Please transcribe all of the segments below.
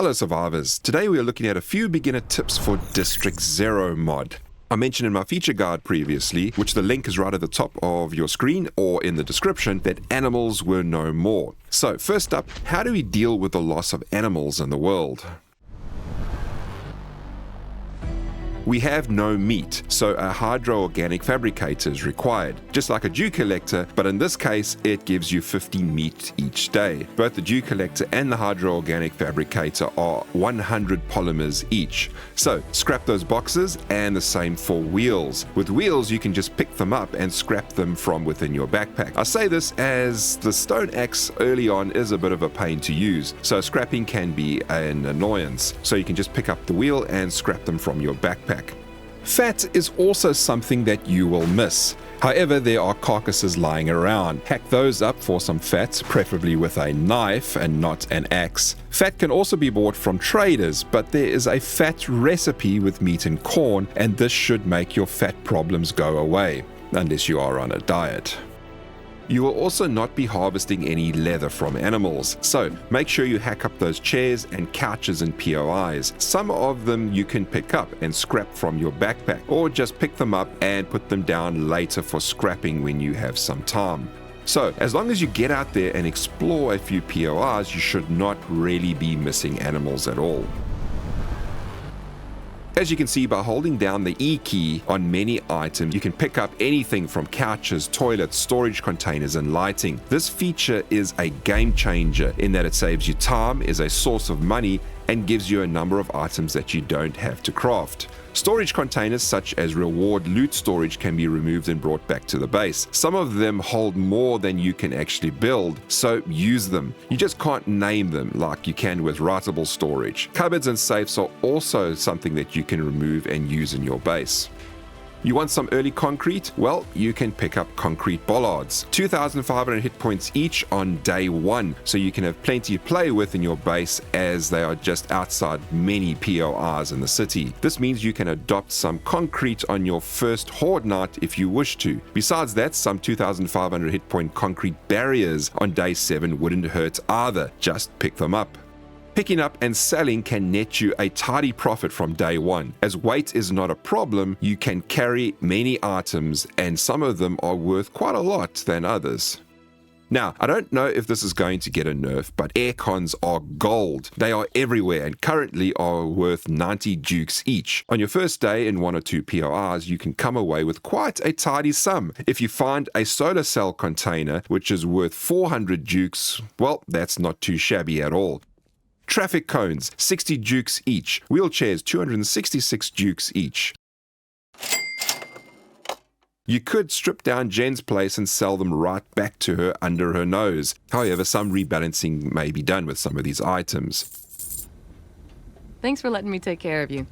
Hello survivors, today we are looking at a few beginner tips for District 0 mod. I mentioned in my feature guide previously, which the link is right at the top of your screen or in the description, that animals were no more. So first up, how do we deal with the loss of animals in the world? We have no meat, so a hydro-organic fabricator is required, just like a dew collector, but in this case it gives you 50 meat each day. Both the dew collector and the hydro-organic fabricator are 100 polymers each. So scrap those boxes, and the same for wheels. With wheels you can just pick them up and scrap them from within your backpack. I say this as the stone axe early on is a bit of a pain to use, so scrapping can be an annoyance. So you can just pick up the wheel and scrap them from your backpack. Fat is also something that you will miss. However, there are carcasses lying around. Hack those up for some fat, preferably with a knife and not an axe. Fat can also be bought from traders, but there is a fat recipe with meat and corn, and this should make your fat problems go away, unless you are on a diet. You will also not be harvesting any leather from animals, so make sure you hack up those chairs and couches and POIs. Some of them you can pick up and scrap from your backpack, or just pick them up and put them down later for scrapping when you have some time. So as long as you get out there and explore a few POIs, you should not really be missing animals at all. As you can see, by holding down the E key on many items, you can pick up anything from couches, toilets, storage containers, and lighting. This feature is a game changer in that it saves you time, is a source of money, and gives you a number of items that you don't have to craft. Storage containers such as reward loot storage can be removed and brought back to the base. Some of them hold more than you can actually build, so use them. You just can't name them like you can with writable storage. Cupboards and safes are also something that you can remove and use in your base. You want some early concrete? Well, you can pick up concrete bollards. 2,500 hit points each on day 1, so you can have plenty to play with in your base as they are just outside many POIs in the city. This means you can adopt some concrete on your first horde night if you wish to. Besides that, some 2,500 hit point concrete barriers on day 7 wouldn't hurt either, just pick them up. Picking up and selling can net you a tidy profit from day 1. As weight is not a problem, you can carry many items, and some of them are worth quite a lot than others. Now, I don't know if this is going to get a nerf, but aircons are gold. They are everywhere and currently are worth 90 dukes each. On your first day in 1 or 2 POIs, you can come away with quite a tidy sum. If you find a solar cell container, which is worth 400 dukes, well, that's not too shabby at all. Traffic cones, 60 dukes each. Wheelchairs, 266 dukes each. You could strip down Jen's place and sell them right back to her under her nose. However, some rebalancing may be done with some of these items. Thanks for letting me take care of you.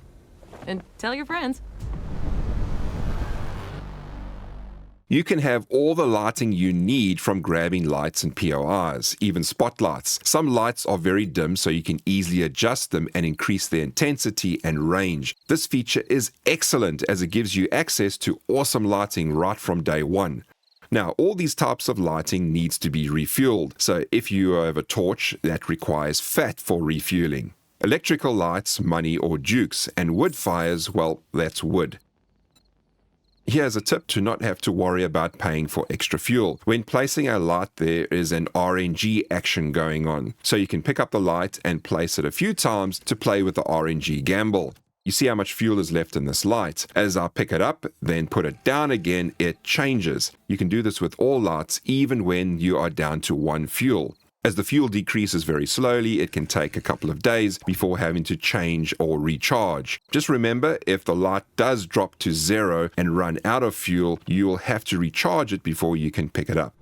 And tell your friends. You can have all the lighting you need from grabbing lights and POIs, even spotlights. Some lights are very dim, so you can easily adjust them and increase their intensity and range. This feature is excellent as it gives you access to awesome lighting right from day 1. Now, all these types of lighting needs to be refueled, so if you have a torch, that requires fat for refueling. Electrical lights, money or dukes, and wood fires, well, that's wood. Here's a tip to not have to worry about paying for extra fuel. When placing a light, there is an RNG action going on, so you can pick up the light and place it a few times to play with the RNG gamble. You see how much fuel is left in this light. As I pick it up, then put it down again, it changes. You can do this with all lights, even when you are down to 1 fuel. As the fuel decreases very slowly, it can take a couple of days before having to change or recharge. Just remember, if the light does drop to 0 and run out of fuel, you will have to recharge it before you can pick it up.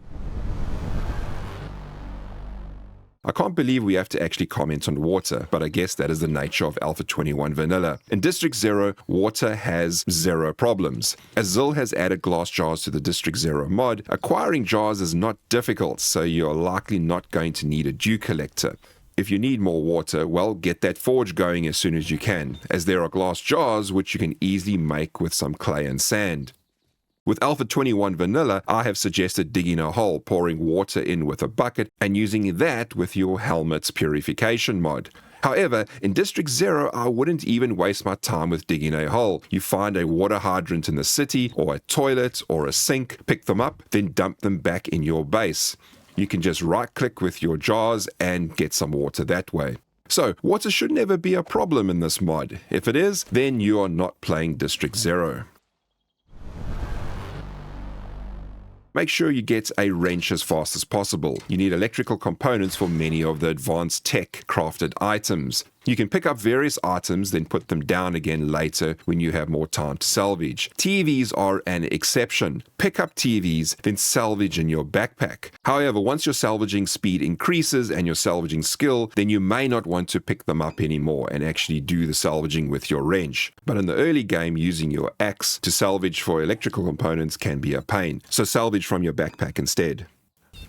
I can't believe we have to actually comment on water, but I guess that is the nature of Alpha 21 vanilla. In District 0, water has 0 problems. As Zil has added glass jars to the District 0 mod, acquiring jars is not difficult, so you're likely not going to need a dew collector. If you need more water, well, get that forge going as soon as you can, as there are glass jars which you can easily make with some clay and sand. With Alpha 21 Vanilla, I have suggested digging a hole, pouring water in with a bucket, and using that with your helmet's purification mod. However, in District 0, I wouldn't even waste my time with digging a hole. You find a water hydrant in the city, or a toilet, or a sink, pick them up, then dump them back in your base. You can just right-click with your jars and get some water that way. So, water should never be a problem in this mod. If it is, then you are not playing District 0. Make sure you get a wrench as fast as possible. You need electrical components for many of the advanced tech crafted items. You can pick up various items, then put them down again later when you have more time to salvage. TVs are an exception. Pick up TVs, then salvage in your backpack. However, once your salvaging speed increases and your salvaging skill, then you may not want to pick them up anymore and actually do the salvaging with your wrench. But in the early game, using your axe to salvage for electrical components can be a pain, so salvage from your backpack instead.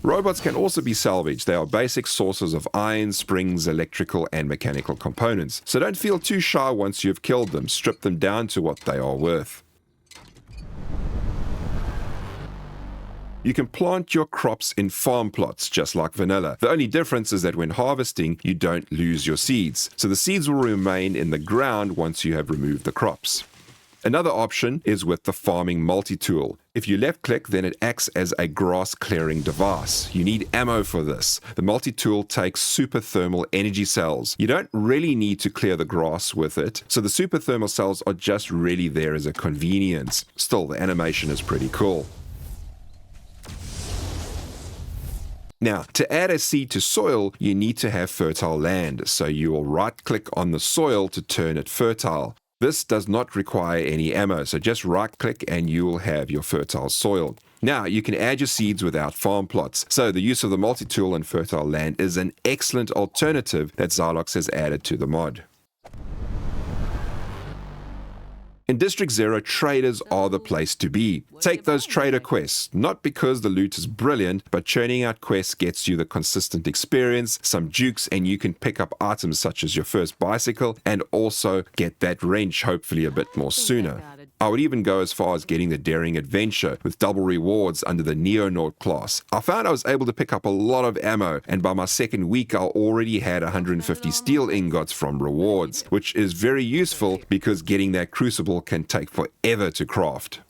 Robots can also be salvaged. They are basic sources of iron, springs, electrical, and mechanical components. So don't feel too shy once you've killed them. Strip them down to what they are worth. You can plant your crops in farm plots, just like vanilla. The only difference is that when harvesting, you don't lose your seeds. So the seeds will remain in the ground once you have removed the crops. Another option is with the farming multi-tool. If you left-click, then it acts as a grass-clearing device. You need ammo for this. The multi-tool takes super thermal energy cells. You don't really need to clear the grass with it, so the super thermal cells are just really there as a convenience. Still, the animation is pretty cool. Now, to add a seed to soil, you need to have fertile land, so you will right-click on the soil to turn it fertile. This does not require any ammo, so just right-click and you will have your fertile soil. Now, you can add your seeds without farm plots, so the use of the multi-tool and fertile land is an excellent alternative that Xylox has added to the mod. In District 0, traders are the place to be. Take those trader quests, not because the loot is brilliant, but churning out quests gets you the consistent experience, some jukes, and you can pick up items such as your first bicycle, and also get that wrench hopefully a bit more sooner. I would even go as far as getting the Daring Adventure with double rewards under the Neonaut class. I found I was able to pick up a lot of ammo, and by my second week I already had 150 steel ingots from rewards, which is very useful because getting that crucible can take forever to craft.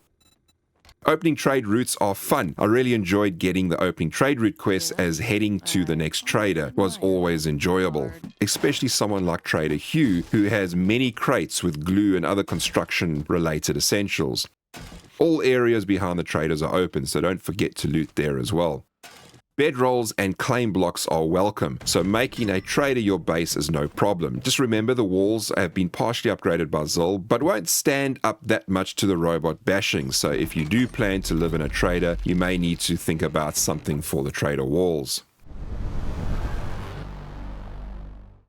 Opening trade routes are fun. I really enjoyed getting the opening trade route quests, as heading to the next trader was always enjoyable. Especially someone like Trader Hugh, who has many crates with glue and other construction related essentials. All areas behind the traders are open, so don't forget to loot there as well. Bedrolls and claim blocks are welcome, so making a trader your base is no problem. Just remember the walls have been partially upgraded by Zil, but won't stand up that much to the robot bashing, so if you do plan to live in a trader, you may need to think about something for the trader walls.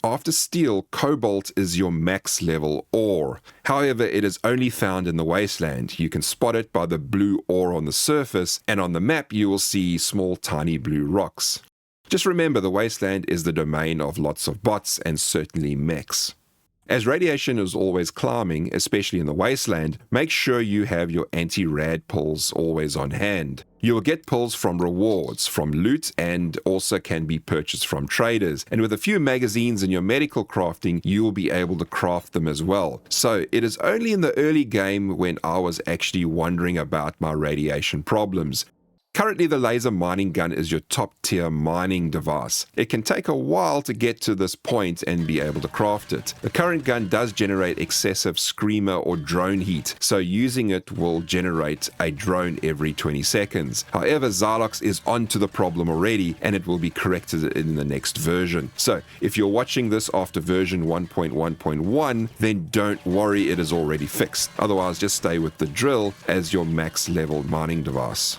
After steel, cobalt is your max level ore. However, it is only found in the wasteland. You can spot it by the blue ore on the surface, and on the map you will see small tiny blue rocks. Just remember, the wasteland is the domain of lots of bots and certainly mechs. As radiation is always climbing, especially in the wasteland, make sure you have your anti-rad pills always on hand. You will get pills from rewards, from loot, and also can be purchased from traders. And with a few magazines in your medical crafting, you will be able to craft them as well. So it is only in the early game when I was actually wondering about my radiation problems. Currently, the laser mining gun is your top tier mining device. It can take a while to get to this point and be able to craft it. The current gun does generate excessive screamer or drone heat, so using it will generate a drone every 20 seconds. However, Xylox is onto the problem already, and it will be corrected in the next version. So if you're watching this after version 1.1.1, then don't worry, it is already fixed. Otherwise, just stay with the drill as your max level mining device.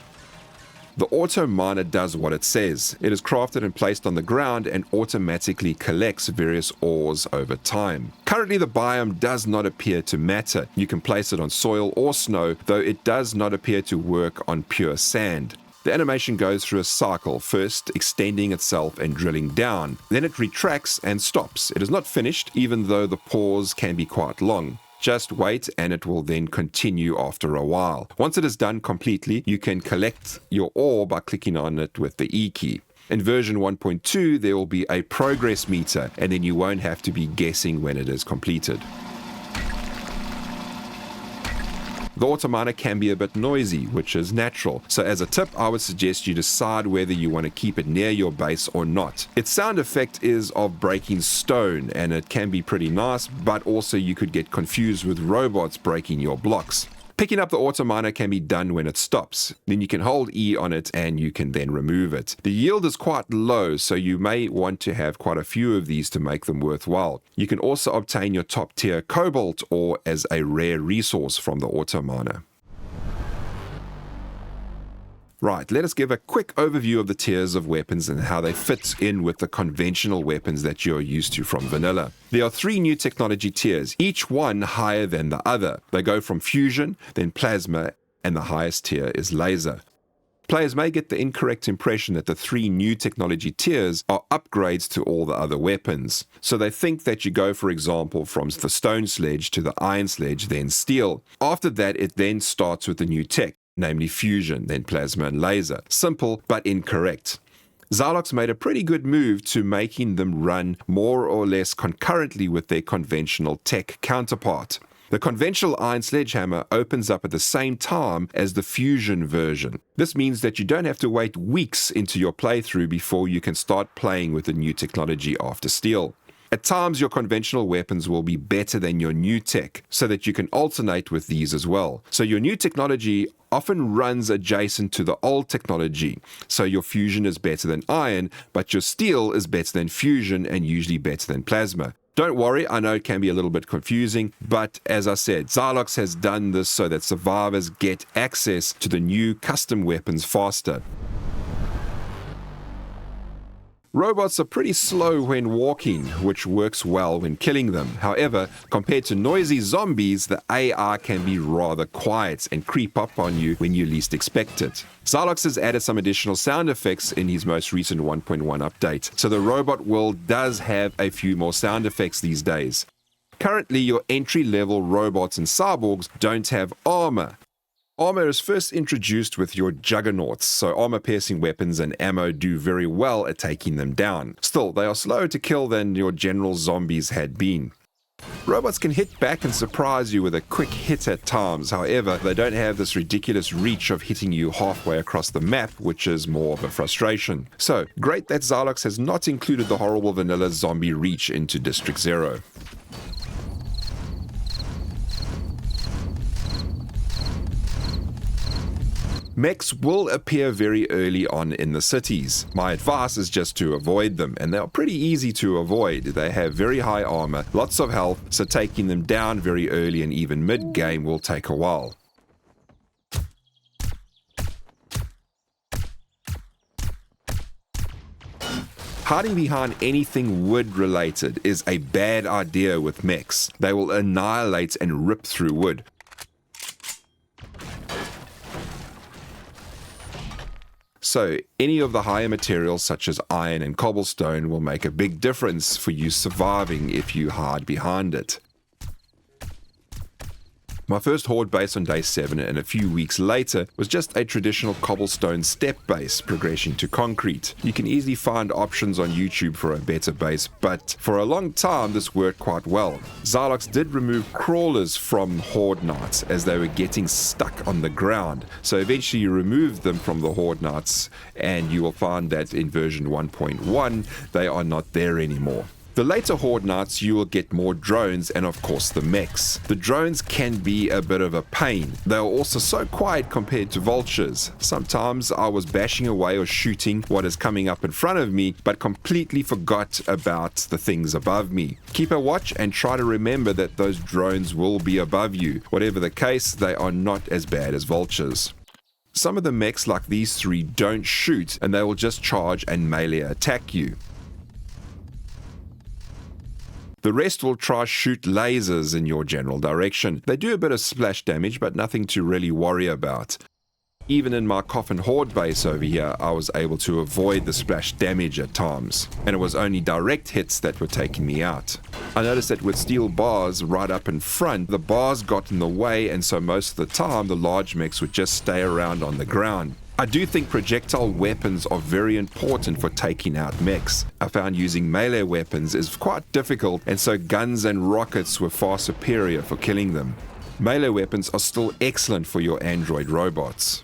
The Autominer does what it says. It is crafted and placed on the ground and automatically collects various ores over time. Currently, the biome does not appear to matter. You can place it on soil or snow, though it does not appear to work on pure sand. The animation goes through a cycle, first extending itself and drilling down. Then it retracts and stops. It is not finished, even though the pause can be quite long. Just wait and it will then continue after a while. Once it is done completely, you can collect your ore by clicking on it with the E key. In version 1.2, there will be a progress meter, and then you won't have to be guessing when it is completed. The Autominer can be a bit noisy, which is natural, so as a tip I would suggest you decide whether you want to keep it near your base or not. Its sound effect is of breaking stone, and it can be pretty nice, but also you could get confused with robots breaking your blocks. Picking up the Autominer can be done when it stops. Then you can hold E on it and you can then remove it. The yield is quite low, so you may want to have quite a few of these to make them worthwhile. You can also obtain your top tier cobalt ore as a rare resource from the Autominer. Right, let us give a quick overview of the tiers of weapons and how they fit in with the conventional weapons that you're used to from vanilla. There are 3 new technology tiers, each one higher than the other. They go from fusion, then plasma, and the highest tier is laser. Players may get the incorrect impression that the 3 new technology tiers are upgrades to all the other weapons. So they think that you go, for example, from the stone sledge to the iron sledge, then steel. After that, it then starts with the new tech, namely fusion, then plasma and laser. Simple, but incorrect. Xylox made a pretty good move to making them run more or less concurrently with their conventional tech counterpart. The conventional iron sledgehammer opens up at the same time as the fusion version. This means that you don't have to wait weeks into your playthrough before you can start playing with the new technology after steel. At times, your conventional weapons will be better than your new tech, so that you can alternate with these as well. So your new technology often runs adjacent to the old technology. So your fusion is better than iron, but your steel is better than fusion and usually better than plasma. Don't worry, I know it can be a little bit confusing, but as I said, Xylox has done this so that survivors get access to the new custom weapons faster. Robots are pretty slow when walking, which works well when killing them. However, compared to noisy zombies, the AI can be rather quiet and creep up on you when you least expect it. Xylox has added some additional sound effects in his most recent 1.1 update, so the robot world does have a few more sound effects these days. Currently, your entry-level robots and cyborgs don't have armor. Armor is first introduced with your juggernauts, so armor-piercing weapons and ammo do very well at taking them down. Still, they are slower to kill than your general zombies had been. Robots can hit back and surprise you with a quick hit at times, however, they don't have this ridiculous reach of hitting you halfway across the map, which is more of a frustration. So, great that Xylox has not included the horrible vanilla zombie reach into District 0. Mechs will appear very early on in the cities. My advice is just to avoid them, and they are pretty easy to avoid. They have very high armor, lots of health, so taking them down very early and even mid-game will take a while. Hiding behind anything wood-related is a bad idea with mechs. They will annihilate and rip through wood. So, any of the higher materials such as iron and cobblestone will make a big difference for you surviving if you hide behind it. My first horde base on day 7 and a few weeks later was just a traditional cobblestone step base progression to concrete. You can easily find options on YouTube for a better base, but for a long time this worked quite well. Xylox did remove crawlers from horde knights as they were getting stuck on the ground, so eventually you removed them from the horde knights and you will find that in version 1.1 they are not there anymore. The later Horde Knights, you will get more drones and of course the mechs. The drones can be a bit of a pain. They are also so quiet compared to vultures. Sometimes I was bashing away or shooting what is coming up in front of me, but completely forgot about the things above me. Keep a watch and try to remember that those drones will be above you. Whatever the case, they are not as bad as vultures. Some of the mechs like these 3 don't shoot and they will just charge and melee attack you. The rest will try shoot lasers in your general direction. They do a bit of splash damage, but nothing to really worry about. Even in my coffin horde base over here, I was able to avoid the splash damage at times, and it was only direct hits that were taking me out. I noticed that with steel bars right up in front, the bars got in the way, and so most of the time the large mechs would just stay around on the ground. I do think projectile weapons are very important for taking out mechs. I found using melee weapons is quite difficult, and so guns and rockets were far superior for killing them. Melee weapons are still excellent for your android robots.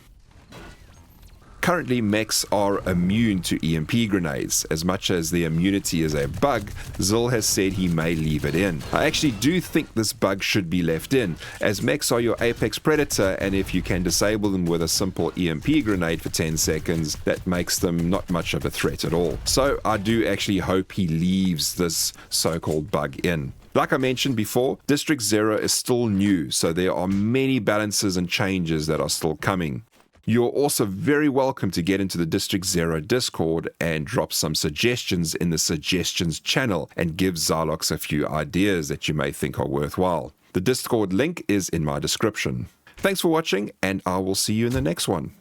Currently, mechs are immune to EMP grenades. As much as the immunity is a bug, Zill has said he may leave it in. I actually do think this bug should be left in, as mechs are your apex predator, and if you can disable them with a simple EMP grenade for 10 seconds, that makes them not much of a threat at all. So I do actually hope he leaves this so-called bug in. Like I mentioned before, District 0 is still new, so there are many balances and changes that are still coming. You're also very welcome to get into the District 0 Discord and drop some suggestions in the suggestions channel and give Xylox a few ideas that you may think are worthwhile. The Discord link is in my description. Thanks for watching, and I will see you in the next one.